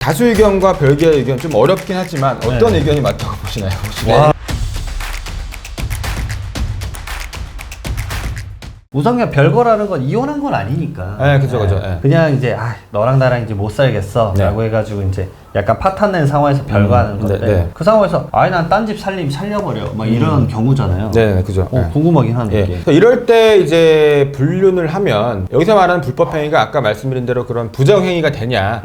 다수 의견과 별개의 의견 좀 어렵긴 하지만 어떤 의견이 맞다고 보시나요? 혹시? 우선 그냥 별거라는 건 이혼한 건 아니니까. 네, 그죠. 그냥 이제 너랑 나랑 이제 못 살겠어 라고 해가지고 이제 약간 파탄낸 상황에서 별거하는 건데 그 상황에서 난 딴 집 살려버려 막 이런 경우잖아요. 네, 그죠. 궁금하긴 하네. 이럴 때 이제 불륜을 하면 여기서 말하는 불법행위가 아까 말씀드린 대로 그런 부정행위가 되냐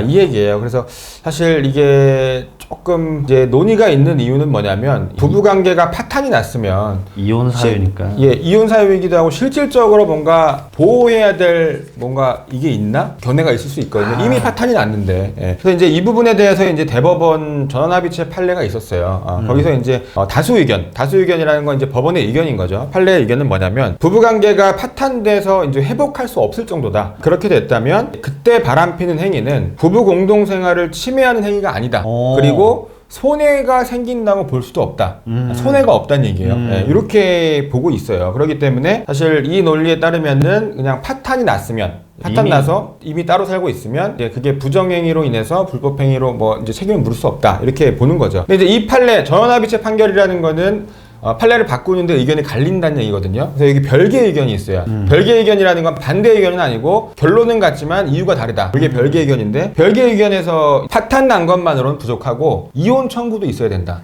이 얘기예요. 그래서 사실 이게 조금 이제 논의가 있는 이유는 뭐냐면 부부관계가 파탄이 났으면 이혼 사유니까. 이혼 사유이기도 하고 실질적으로 뭔가 보호해야 될 뭔가 이게 있나? 견해가 있을 수 있거든요. 이미 파탄이 났는데. 그래서 이제 이 부분에 대해서 이제 대법원 전원합의체 판례가 있었어요. 거기서 이제 다수 의견이라는 건 이제 법원의 의견인 거죠. 판례의 의견은 뭐냐면 부부관계가 파탄돼서 이제 회복할 수 없을 정도다. 그렇게 됐다면 그때 바람피는 행위는 부부 공동생활을 침해하는 행위가 아니다. 그리고 손해가 생긴다고 볼 수도 없다. 손해가 없다는 얘기예요. 이렇게 보고 있어요. 그렇기 때문에 사실 이 논리에 따르면은 그냥 파탄이 났으면 나서 이미 따로 살고 있으면 이제 그게 부정행위로 인해서 불법행위로 뭐 이제 책임을 물을 수 없다. 이렇게 보는 거죠. 근데 이제 이 판례 전원합의체 판결이라는 거는 판례를 바꾸는데 의견이 갈린다는 얘기거든요. 그래서 여기 별개 의견이 있어요. 별개 의견이라는 건 반대 의견은 아니고 결론은 같지만 이유가 다르다. 그게 별개 의견인데 별개 의견에서 파탄 난 것만으로는 부족하고 이혼 청구도 있어야 된다.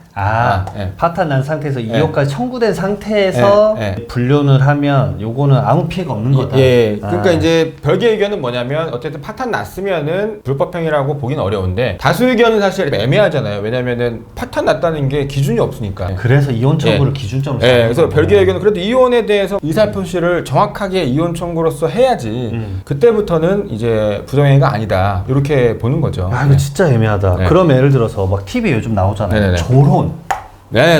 파탄 난 상태에서 이혼까지 청구된 상태에서 불륜을 하면 요거는 아무 피해가 없는 거다. 그러니까 이제 별개 의견은 뭐냐면 어쨌든 파탄 났으면은 불법행위라고 보긴 어려운데 다수 의견은 사실 애매하잖아요. 왜냐면은 파탄 났다는 게 기준이 없으니까. 그래서 이혼 청구를 기준점으로 그래서 별개 의견은 그래도 이혼에 대해서 의사표시를 정확하게 이혼 청구로서 해야지 그때부터는 이제 부정행위가 아니다 이렇게 보는 거죠. 이거 진짜 애매하다. 그럼 예를 들어서 막 TV에 요즘 나오잖아요. 조론.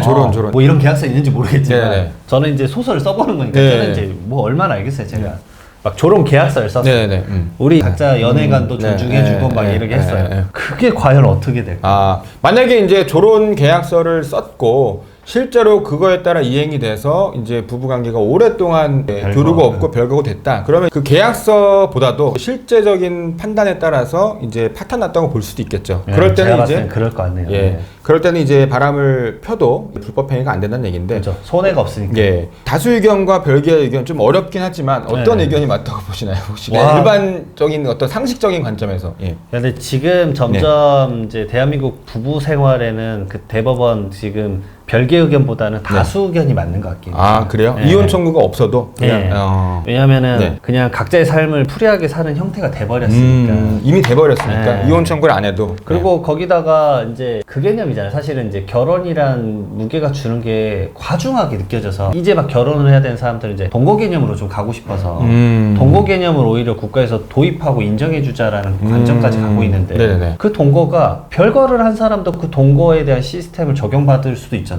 조론. 뭐 이런 계약서 있는지 모르겠지만 저는 이제 소설을 써보는 거니까 저는 이제 뭐 얼마나 알겠어요 제가. 막 조론 계약서를 썼어요. 우리 각자 연애관도 존중해주고 막 이렇게 했어요. 그게 과연 어떻게 될까? 만약에 이제 조론 계약서를 썼고 실제로 그거에 따라 이행이 돼서 이제 부부관계가 오랫동안 교류가 없고 별거가 됐다. 그러면 그 계약서보다도 실제적인 판단에 따라서 이제 파탄 났다고 볼 수도 있겠죠. 그럴 때는 이제 그럴 것 같네요. 그럴 때는 이제 바람을 펴도 불법행위가 안 된다는 얘기인데. 그렇죠. 손해가 없으니까. 다수 의견과 별개의 의견 좀 어렵긴 하지만 어떤 의견이 맞다고 보시나요? 혹시 일반적인 어떤 상식적인 관점에서. 근데 지금 점점 이제 대한민국 부부 생활에는 그 대법원 지금 별개 의견보다는 다수 의견이 맞는 것 같긴 해요. 그래요? 이혼 청구가 없어도 그냥 왜냐면은 그냥 각자의 삶을 프리하게 사는 형태가 돼버렸으니까. 이미 돼버렸으니까 이혼 청구를 안 해도. 그리고 거기다가 이제 그 개념이잖아요. 사실은 이제 결혼이란 무게가 주는 게 과중하게 느껴져서 이제 막 결혼을 해야 되는 사람들은 이제 동거 개념으로 좀 가고 싶어서 동거 개념을 오히려 국가에서 도입하고 인정해주자라는 관점까지 가고 있는데 그 동거가 별거를 한 사람도 그 동거에 대한 시스템을 적용받을 수도 있잖아요.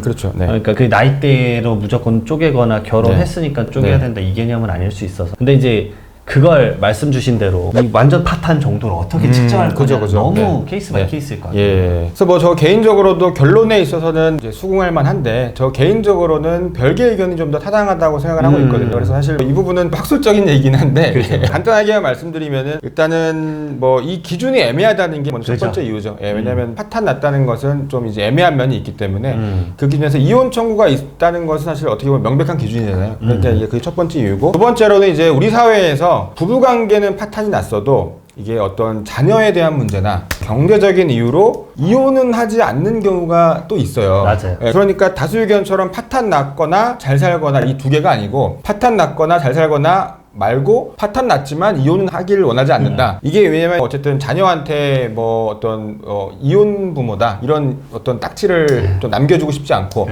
그렇죠. 그러니까 그 나이대로 무조건 쪼개거나 결혼했으니까 쪼개야 된다 이 개념은 아닐 수 있어서. 근데 이제 그걸 말씀 주신 대로 이 완전 파탄 정도를 어떻게 측정할 거냐 너무 케이스 바이 케이스일 것 같아요. 그래서 뭐 저 개인적으로도 결론에 있어서는 이제 수긍할 만한데 저 개인적으로는 별개 의견이 좀 더 타당하다고 생각을 하고 있거든요. 그래서 사실 이 부분은 학술적인 얘기긴 한데 간단하게 말씀드리면은 일단은 뭐 이 기준이 애매하다는 게 먼저 첫 번째 이유죠. 왜냐하면 파탄 났다는 것은 좀 이제 애매한 면이 있기 때문에 그 기준에서 이혼 청구가 있다는 것은 사실 어떻게 보면 명백한 기준이잖아요. 그러니까 이게 그게 첫 번째 이유고, 두 번째로는 이제 우리 사회에서 부부관계는 파탄이 났어도 이게 어떤 자녀에 대한 문제나 경제적인 이유로 이혼은 하지 않는 경우가 또 있어요. 맞아요. 그러니까 다수 의견처럼 파탄 났거나 잘 살거나 이 두 개가 아니고 파탄 났거나 잘 살거나 말고 파탄 났지만 이혼은 하기를 원하지 않는다. 이게 왜냐면 어쨌든 자녀한테 뭐 어떤 이혼 부모다 이런 어떤 딱지를 좀 남겨주고 싶지 않고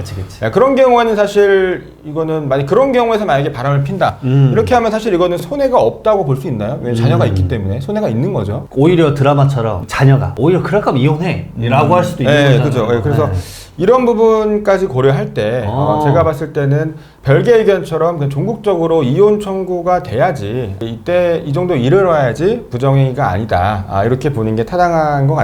그런 경우에는 사실 이거는 만약 그런 경우에서 만약에 바람을 핀다 이렇게 하면 사실 이거는 손해가 없다고 볼 수 있나요? 왜냐면 자녀가 있기 때문에 손해가 있는 거죠. 오히려 드라마처럼 자녀가 오히려 그럴 거면 이혼해 라고 할 수도 있는 거죠. 그렇죠. 그래서 이런 부분까지 고려할 때 제가 봤을 때는 별개 의견처럼 그냥 종국적으로 이혼 청구가 돼야지 이때 이 정도 이르러야지 부정행위가 아니다 이렇게 보는 게 타당한 것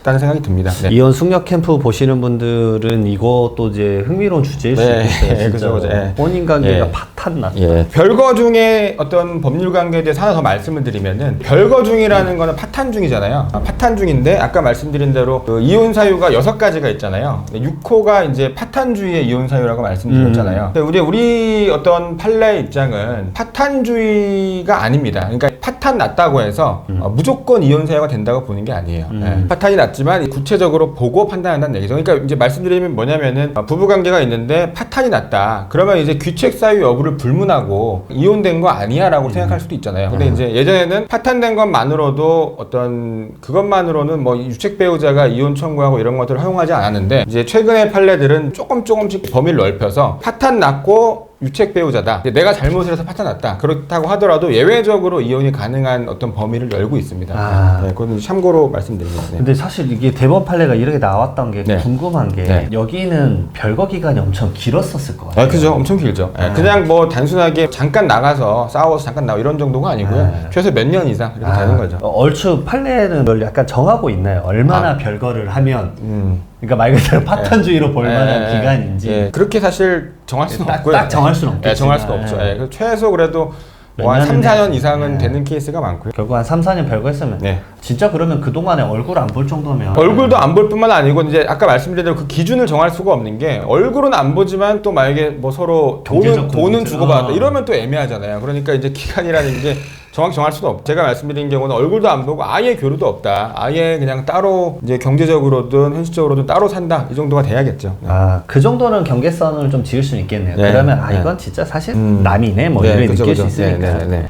있다는 생각이 듭니다. 네. 이혼 숙녀 캠프 보시는 분들은 이것도 이제 흥미로운 주제일 수 네. 있겠어요. 진짜. 그죠. 예. 혼인 관계가 예. 파탄 났다. 예. 별거 중에 어떤 법률 관계에 대해서 하나 더 말씀을 드리면은 별거 중이라는 거는 파탄 중이잖아요. 파탄 중인데 아까 말씀드린 대로 그 이혼 사유가 6가지가 있잖아요. 6호가 이제 파탄주의의 이혼 사유라고 말씀드렸잖아요. 근데 우리 어떤 판례의 입장은 파탄주의가 아닙니다. 그러니까 파탄 났다고 해서 무조건 이혼 사유가 된다고 보는 게 아니에요. 예. 파탄이 났지만 구체적으로 보고 판단한다는 얘기죠. 그러니까 이제 말씀드리면 뭐냐면은 부부 관계가 있는데 파탄이 났다. 그러면 이제 귀책 사유 여부를 불문하고 이혼된 거 아니야라고 생각할 수도 있잖아요. 근데 이제 예전에는 파탄된 것만으로도 어떤 그것만으로는 뭐 유책 배우자가 이혼 청구하고 이런 것들을 허용하지 않았는데 이제 최근의 판례들은 조금씩 범위를 넓혀서 파탄 났고 유책 배우자다. 내가 잘못을 해서 파탄 났다. 그렇다고 하더라도 예외적으로 이혼이 가능한 어떤 범위를 열고 있습니다. 네, 그건 참고로 말씀드립니다. 네. 근데 사실 이게 대법 판례가 이렇게 나왔던 게 네. 궁금한 게 네. 여기는 별거 기간이 엄청 길었었을 것 같아요. 그죠. 엄청 길죠. 그냥 뭐 단순하게 잠깐 나가서 싸워서 잠깐 나고 이런 정도가 아니고요. 최소 몇 년 이상 이렇게 되는 거죠. 얼추 판례는 뭘 약간 정하고 있나요? 얼마나 별거를 하면 그러니까 말 그대로 파탄주의로 볼 만한 기간인지 그렇게 사실 정할 수는 없고요. 딱 정할 수는 없겠지만 정할 수는 없죠. 그래서 최소 그래도 뭐 한 3, 4년 이상은 되는 케이스가 많고요. 결국 한 3, 4년 별거했으면 진짜 그러면 그동안에 얼굴 안 볼 정도면 얼굴도 안 볼 뿐만 아니고 이제 아까 말씀드린 대로 그 기준을 정할 수가 없는 게 얼굴은 안 보지만 또 만약에 뭐 서로 돈은 주고받았다 이러면 또 애매하잖아요. 그러니까 이제 기간이라는 게 정확히 정할 수도 없고 제가 말씀드린 경우는 얼굴도 안 보고 아예 교류도 없다. 아예 그냥 따로 이제 경제적으로든 현실적으로든 따로 산다. 이 정도가 돼야겠죠. 그 정도는 경계선을 좀 지을 수는 있겠네요. 그러면 이건 진짜 사실 남이네 뭐 이런 느낄 수 있으니까. 네.